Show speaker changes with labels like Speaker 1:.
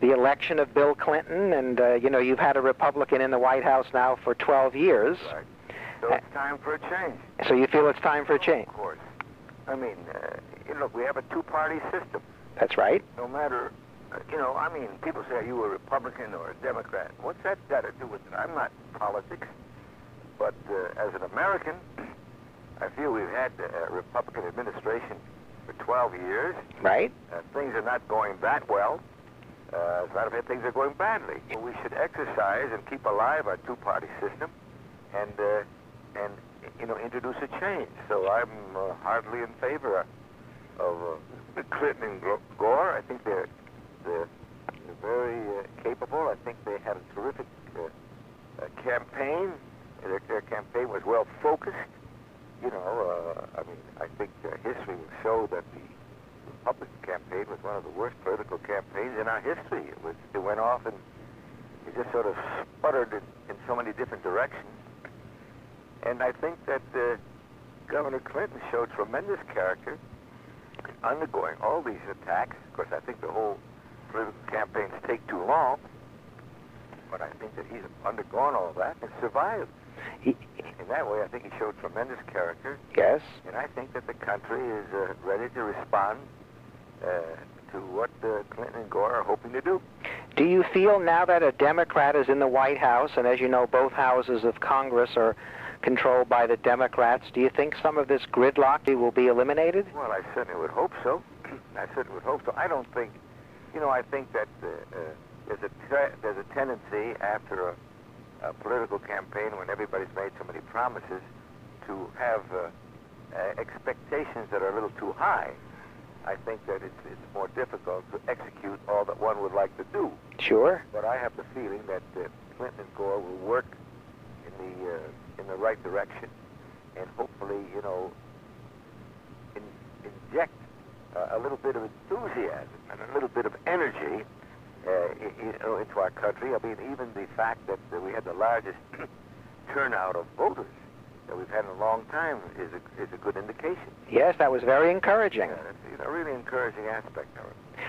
Speaker 1: the election of Bill Clinton, and you've had a Republican in the White House now for 12 years.
Speaker 2: Right. So it's time for a change.
Speaker 1: So you feel it's time for a change?
Speaker 2: Of course. I mean, look, we have a two-party system.
Speaker 1: That's right.
Speaker 2: No matter, people say, are you a Republican or a Democrat? What's that got to do with it? I'm not in politics, but as an American, I feel we've had a Republican administration for 12 years.
Speaker 1: Right.
Speaker 2: Things are not going that well. As a matter of fact, things are going badly. Well, we should exercise and keep alive our two-party system and introduce a change. So I'm hardly in favor of Clinton and Gore. I think they're very capable. I think they had a terrific campaign. Their campaign was well focused. I think history will show that the Republican campaign was one of the worst political campaigns in our history. It went off and it just sort of sputtered in so many different directions. And I think that Governor Clinton showed tremendous character in undergoing all these attacks. Of course, I think the whole political campaigns take too long, but I think that he's undergone all that and survived. In that way, I think he showed tremendous character.
Speaker 1: Yes.
Speaker 2: And I think that the country is ready to respond to what Clinton and Gore are hoping to do.
Speaker 1: Do you feel now that a Democrat is in the White House, and as you know, both houses of Congress are controlled by the Democrats, do you think some of this gridlock will be eliminated?
Speaker 2: Well, I certainly would hope so. I don't think, I think that there's a tendency after a political campaign when everybody's made so many promises to have expectations that are a little too high. I think that it's more difficult to execute all that one would like to do.
Speaker 1: Sure.
Speaker 2: But I have the feeling that Clinton and Gore will work in the right direction, and hopefully, inject a little bit of enthusiasm and a little bit of energy into our country. I mean, even the fact that we had the largest turnout of voters that we've had in a long time is a good indication.
Speaker 1: Yes, that was very encouraging.
Speaker 2: Yeah, that's a really encouraging aspect of it.